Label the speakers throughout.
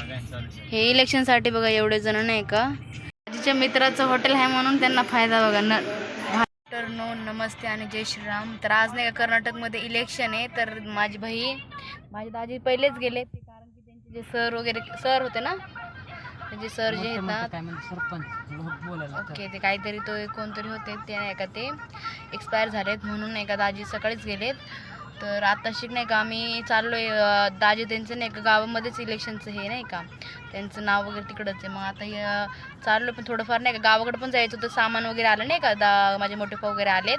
Speaker 1: हे इलेक्शनसाठी बघा एवढे जण नाही का. आजीच्या मित्राचं हॉटेल आहे म्हणून त्यांना फायदा बघा. आफ्टरनून, नमस्ते आणि जय श्रीराम. तर आज नाही का कर्नाटकमध्ये इलेक्शन आहे. तर माझी बहीण माझे दाजी पहिलेच गेले ते, कारण की त्यांचे जे सर वगैरे सर होते ना, त्यांचे सर जे आहेत ना सरपंच ओके, ते काहीतरी तो कोणतरी होते ते नाही का, ते एक्सपायर झालेत म्हणून नाही का दाजी सकाळीच गेलेत. तर आता नाही का आम्ही चाललोय. दाजी त्यांचं नाही का गावामध्येच इलेक्शनचं हे नाही का, त्यांचं नाव वगैरे तिकडंच आहे. मग आता चाललो, पण थोडंफार नाही का गावाकडे पण जायचं होतं. सामान वगैरे आलं नाही का, माझे मोठे भाऊ वगैरे आलेत,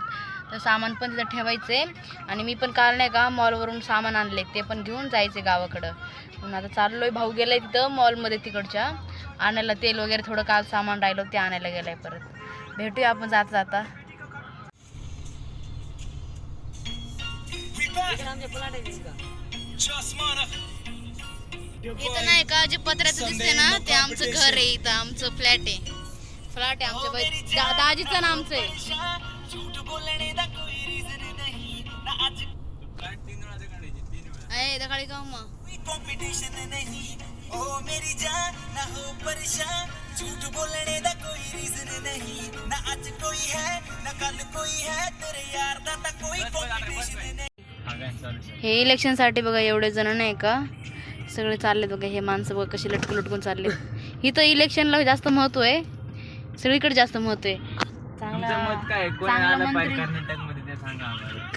Speaker 1: तर सामान पण तिथं ठेवायचं आहे. आणि मी पण काल नाही का मॉलवरून सामान आणले, ते पण घेऊन जायचे गावाकडं. म्हणून आता चाललोय. भाऊ गेलाय तिथं मॉलमध्ये तिकडच्या आणायला, तेल वगैरे थोडं काल सामान राहिलं ते आणायला गेलाय. परत भेटूया आपण जाता जाता. इथं नाही का जे पत्र्याचं दिसते ना, ते आमचं घर आहे. इथं आमचं फ्लॅट आहे आमच्या दाजीचं ना आमचं आहे. दकाळी का मग हे इलेक्शनसाठी बघा एवढे जण नाही का सगळे चाललेत बघा. हे माणसं बघा कशी लटकून लटकून चालले. इथं इलेक्शनला जास्त महत्व आहे, सगळीकडे जास्त महत्व आहे.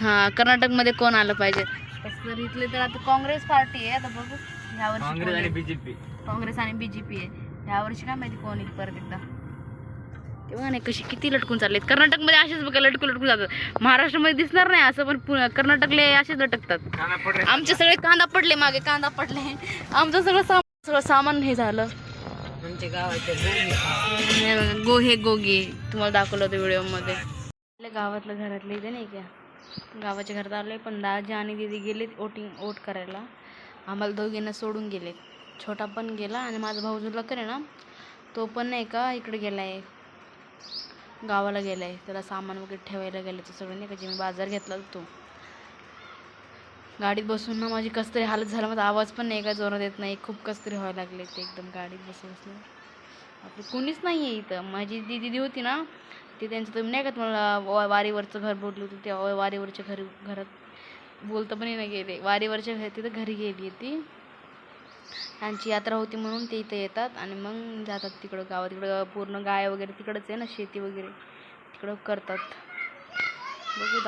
Speaker 1: हा, कर्नाटकमध्ये कोण आलं पाहिजे तर इथले तर आता काँग्रेस पार्टी आहे. आता बघू यावर्षी काँग्रेस आणि बीजेपी आहे. यावर्षी काय माहिती कोण येईल परत एकदा. तेव्हा नाही कशी किती लटकून चाललेत. कर्नाटकमध्ये असेच बघा लटकून लटकून जातात. महाराष्ट्रामध्ये दिसणार नाही असं, पण कर्नाटकले असेच लटकतात. आमचे सगळे कांदा पडले, मागे कांदा पडले. आमचं सगळं सामान हे झालं. आमच्या गावाचे हे गोगे तुम्हाला दाखवलं होतं व्हिडिओमध्ये. आपल्या गावातलं घरातले इथे नाही का, गावाच्या घरात आले. पण दाजी आणि दीदी गेले वोट करायला. आम्हाला दोघींना सोडून गेले. छोटा पण गेला आणि माझा भाऊ जो लकर आहे ना, तो पण नाही का इकडे गेलाय, गावाला गेलाय. त्याला सामान वगैरे ठेवायला गेले. तर सगळं नाही का, जे मी बाजार घेतला तो गाडीत बसून ना माझी कसं तरी हालत झाला. माझा आवाज पण नाही का जोरात येत नाही, खूप कसं तरी व्हायला लागले ते एकदम गाडीत बसून. आपलं कोणीच नाही आहे इथं. माझी दीदी होती ना, ते त्यांचं तुम्ही नाही का तुम्हाला वारीवरचं घर बोललं होतं, त्या वारीवरच्या घरात बोलतं पण नाही गेले. वारीवरच्या तिथं घरी गेली ती, त्यांची यात्रा होती म्हणून ते इथं येतात आणि मग जातात तिकडं गावात. तिकडं पूर्ण गाय वगैरे तिकडंच आहे ना, शेती वगैरे तिकडं करतात. बघू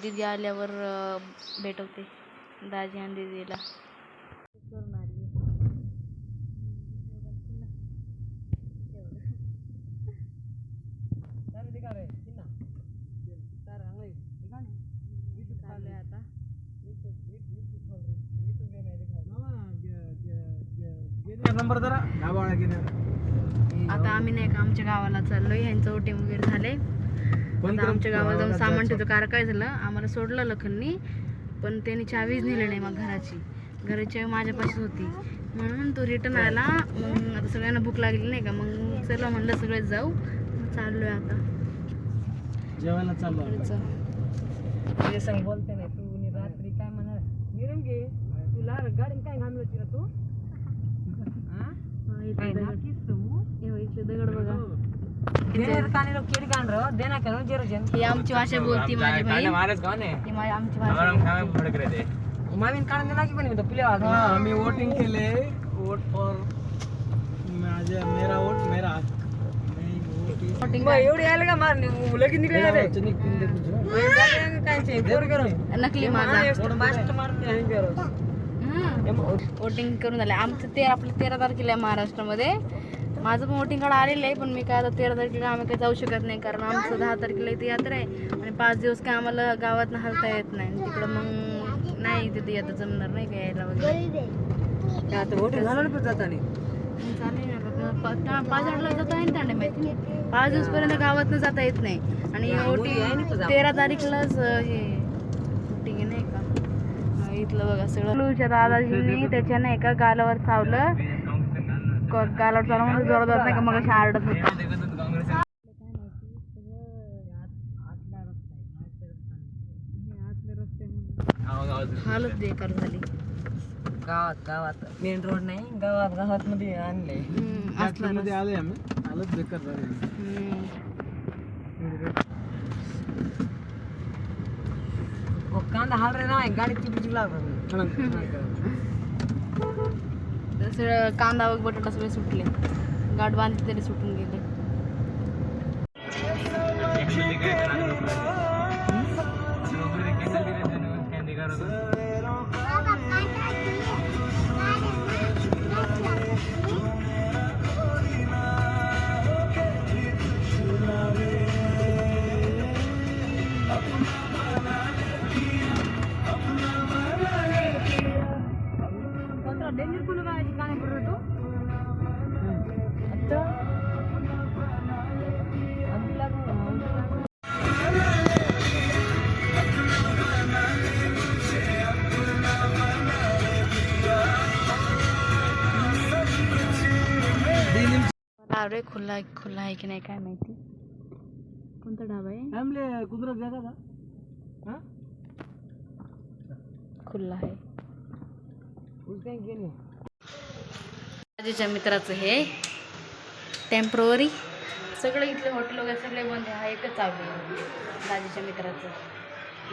Speaker 1: दीदी आल्यावर भेटवते दाजी आणि दीदीला. आता आम्ही नाही का आमच्या गावाला चाललोय. ह्यांचं वोटिंग वगैरे झाले. आता आमच्या गावाला जाऊन सामान ठेवतो. कारण काय झालं, आम्हाला सोडलं लखननी, पण त्यांनी चावीच नेली नाही. मग घराची चावी माझ्यापाशीच होती म्हणून तो रिटर्न आला. मग आता सगळ्यांना भूक लागली नाही का, मग चला म्हणलं सगळेच जाऊ. चाललोय आता जेवायला चाललो. संग बोलते नाही तू रात्री काय म्हणा निरंगे तुला गाडी काय घालली होती ना तू. दगड बघा, ही आमची भाषा बोलती माझी बहीण. आमची भाषा.
Speaker 2: आम्ही वोटिंग केले. वोट फॉर मेरा वोट मेरा.
Speaker 1: एवढी आलं का मारली लगेच निघले नकली माझा. वोटिंग करून झाले आमचं. आपलं 13 तारखेला आहे महाराष्ट्रामध्ये. माझं पण वोटिंग कार्ड आलेलं आहे, पण मी काय आता 13 तारखेला आम्ही काही जाऊ शकत नाही, कारण आमचं 10 तारखेला इथे यात्रा आहे आणि 5 दिवस काय आम्हाला गावातनं हलता येत नाही. तिकडं मग नाही तिथे आता जमणार नाही का यायला वगैरे. आता वोटिंग झालं पण जाता नाही चालेल ना. 5 आठला जाता आहे ना त्यांना माहिती. 5 दिवसपर्यंत गावातनं जाता येत नाही. आणि वोटिंग 13 तारखेलाच हे वोटिंग नाही का. इथलं बघा सगळं दादाजींनी त्याच्या नाही का गालावर चावलं. गालावर चावलं म्हणजे जोरदार नाही का, मग आरडत होता. हालत बेकार झाली.
Speaker 3: गावात मेन रोड नाही, गावात मध्ये आणले.
Speaker 1: असलं
Speaker 2: मध्ये आले आम्ही, आलोच बेकार झाले.
Speaker 3: कांदा हाल रे नाही, गाडी चिपचिप लागतो.
Speaker 1: सगळं कांदा व बटाटा सगळे सुटले, गाठ बांधली तरी सुटून गेले.
Speaker 3: डेंजर कुल गाणे पडतो
Speaker 1: अरे खुला आहे की नाही काय माहिती. कोणता ढाबा आहे?
Speaker 2: आमले कुदरत जागा का?
Speaker 1: खुल्ला आहे.
Speaker 3: गेले
Speaker 1: राजूच्या मित्राचं हे टेम्पररी सगळे इथले हॉटेल वगैरे सगळे बंद आहे. हा एकच चालू आहे राजूच्या मित्राचं.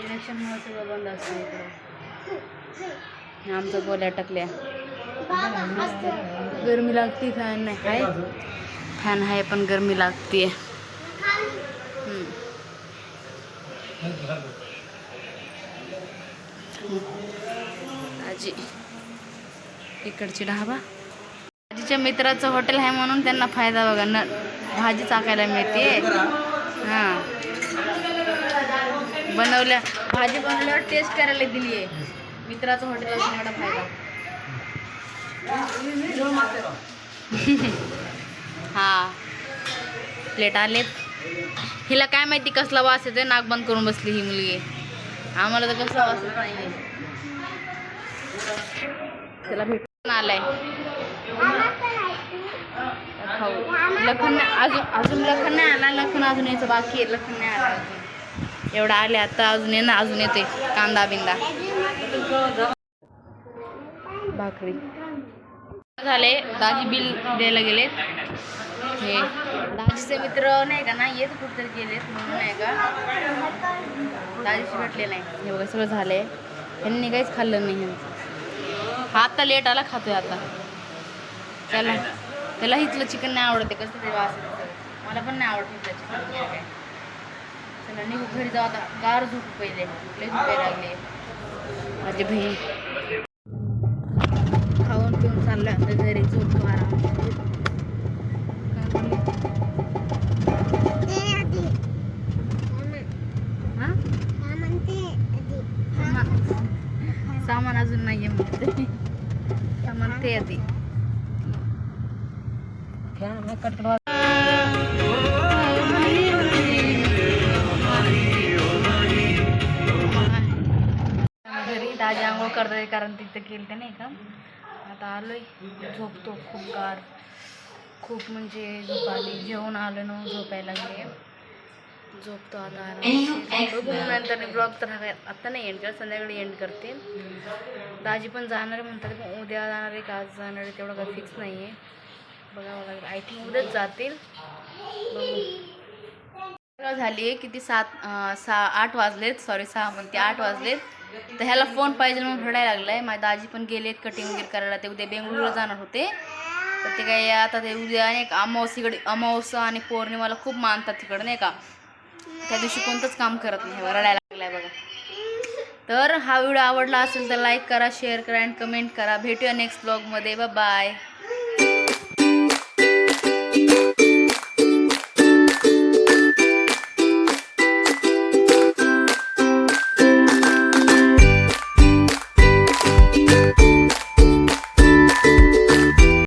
Speaker 1: इलेक्शनमुळे सगळं बंद असतं इकडं. आमचं गोल्या टाकल्या. गरमी लागते, फॅन नाही आहे, फॅन आहे पण गरमी लागते. आजी इकडची ढाबा आजीच्या मित्राचं हॉटेल आहे म्हणून त्यांना फायदा बघा. भाजी चाकायला मिळते. हां, भाजी बनवल्यावर टेस्ट करायला दिली आहे. मित्राचं हॉटेल असून एवढा फायदा. हा प्लेट आलेत. हिला काय माहिती कसला वास येतोय, नाक बंद करून बसली ही मुलगी. आम्हाला तर कसला वास येत नाही. त्याला भेटून आलाय खाऊ. लखन अजून लखन नाही आला. लखन अजून यायचं बाकी आहे. लखन नाही आला अजून. एवढा आले आता, अजून ये ना, अजून येते कांदा बिंदा भाकरी झाले. दाजी बिल द्यायला गेलेत. हे दाजीचे मित्र नाही का, नाही येत कुठेतरी गेलेत म्हणून नाही का दाजीशी भेटले नाही. हे बघा सगळं झालंय. ह्यांनी काहीच खाल्लं नाही. ह्यांचं हा आता लेट आला, खातोय आता. त्याला इथलं चिकन नाही आवडते. कसं ते वास येतं. मला पण नाही आवडत इथलं चिकन. काय चला निघू घरी जाऊ आता. गार झोपू पहिले, लई झोपायला लागले. माझी बहीण खाऊन पिऊन चाललं आता घरी. झोपतो आराम. सामान अजून नाहीये म्हणते. सामान ते आधी घरी दाजी आंघोळ करतोय कारण तिथं केलं ते नाही का. आता आलोय, झोपतो. खूप म्हणजे झोप आली. जेवण आलो ना, झोपायला लागले. झोपतो आता आराम. बघू नंतर ब्लॉग तर आता नाही एंड कर, संध्याकाळी एंड करते. दाजी पण जाणार म्हणतात, पण उद्या जाणार आहे का आज जाणार आहे तेवढं काही फिक्स नाही आहे. बघावं लागेल. आय थिंक उद्याच जातील. बघू झाली आहे किती 8 वाजलेत. सॉरी 6 म्हणते 8 वाजलेत. तर ह्याला फोन पाहिजे म्हणून रडायला लागलाय. माझे दाजी पण गेलेत कटिंग वगैरे करायला. ते उद्या बेंगळूरला जाणार होते. तर ते काय आता ते उद्या नाही का अमावस्या आणि पौर्णिमाला खूप मानतात तिकडं नाही का. त्या दिवशी कोणतंच काम करत नाही. रडायला लागलाय बघा. तर हा व्हिडिओ आवडला असेल तर लाईक करा, शेअर करा आणि कमेंट करा. भेटूया नेक्स्ट ब्लॉगमध्ये. बाय.